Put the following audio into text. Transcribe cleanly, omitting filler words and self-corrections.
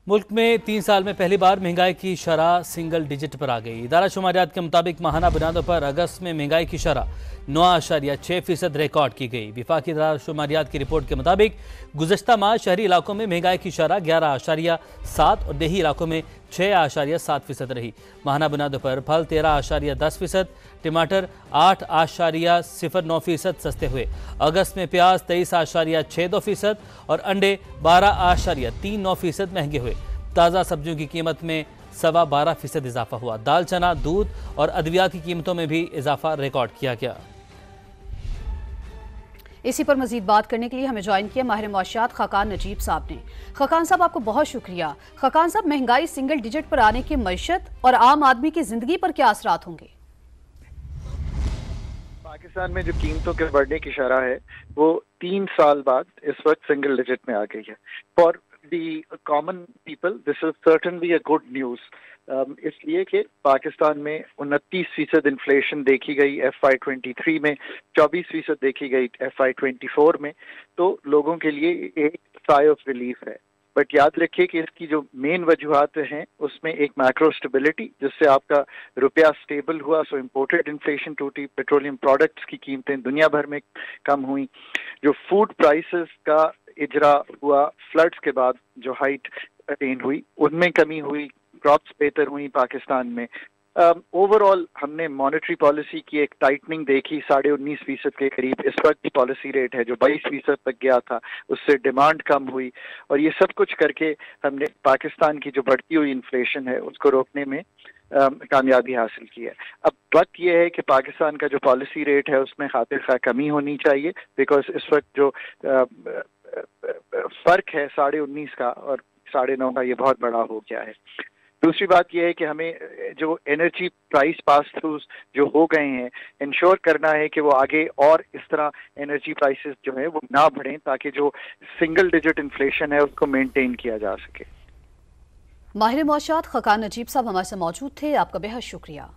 मुल्क में 3 साल में पहली बार महंगाई की शरह सिंगल डिजिट पर आ गई। इदारा शुमारियात के मुताबिक माहाना बुनियादों पर अगस्त में महंगाई की शरह 9.6% रिकॉर्ड की गई। विफाकी इदारा शुमारियात की रिपोर्ट के मुताबिक गुज़श्ता माह शहरी इलाकों में महंगाई की शरह 11.7 और देही इलाकों में 6.7% रही। माहाना बुनियादों पर फल 13.10%, टमाटर 8.09% सस्ते हुए। अगस्त में प्याज 23.62% और अंडे 12.39% महंगे हुए। ताज़ा सब्जियों की कीमत में 12.25% इजाफा हुआ। दाल, चना, दूध और अद्वियात की कीमतों में भी इजाफा रिकॉर्ड किया गया। इसी पर मजीद बात करने के लिए हमें ज्वाइन किया माहिर मुआशियात खकान नजीब साहब ने। खकान साहब, आपको बहुत शुक्रिया। खकान साहब, महंगाई सिंगल डिजिट पर आने की मईशत और आम आदमी की जिंदगी पर क्या असरात होंगे? पाकिस्तान में जो कीमतों के बढ़ने की शरह है वो 3 साल बाद इस वक्त सिंगल डिजिट में आ गई है। For the common people this is certainly a good news, इसलिए कि पाकिस्तान में 29% इन्फ्लेशन देखी गई FY23 में, 24% देखी गई FY24 में। तो लोगों के लिए एक साइ ऑफ रिलीफ है। बट याद रखिए कि इसकी जो मेन वजूहात हैं उसमें एक मैक्रो स्टेबिलिटी, जिससे आपका रुपया स्टेबल हुआ, सो इम्पोर्टेड इन्फ्लेशन टूटी, पेट्रोलियम प्रोडक्ट्स की कीमतें दुनिया भर में कम हुई, जो फूड प्राइसेस का इजरा हुआ फ्लड्स के बाद जो हाइट अटेन हुई उनमें कमी हुई, क्रॉप्स बेहतर हुई पाकिस्तान में। ओवरऑल हमने मॉनेटरी पॉलिसी की एक टाइटनिंग देखी 19.5% के करीब। इस वक्त की पॉलिसी रेट है जो 22% तक गया था, उससे डिमांड कम हुई और ये सब कुछ करके हमने पाकिस्तान की जो बढ़ती हुई इन्फ्लेशन है उसको रोकने में कामयाबी हासिल की है। अब वक्त ये है कि पाकिस्तान का जो पॉलिसी रेट है उसमें खातिर खा कमी होनी चाहिए, बिकॉज इस वक्त जो फर्क है 19.5 का और 9.5 का, ये बहुत बड़ा हो गया है। दूसरी बात यह है कि हमें जो एनर्जी प्राइस पास थ्रू जो हो गए हैं इंश्योर करना है कि वो आगे और इस तरह एनर्जी प्राइसेस जो है वो ना बढ़ें, ताकि जो सिंगल डिजिट इन्फ्लेशन है उसको मेंटेन किया जा सके। माहिर मुआशियात खकान नजीब साहब हमारे साथ मौजूद थे, आपका बेहद शुक्रिया।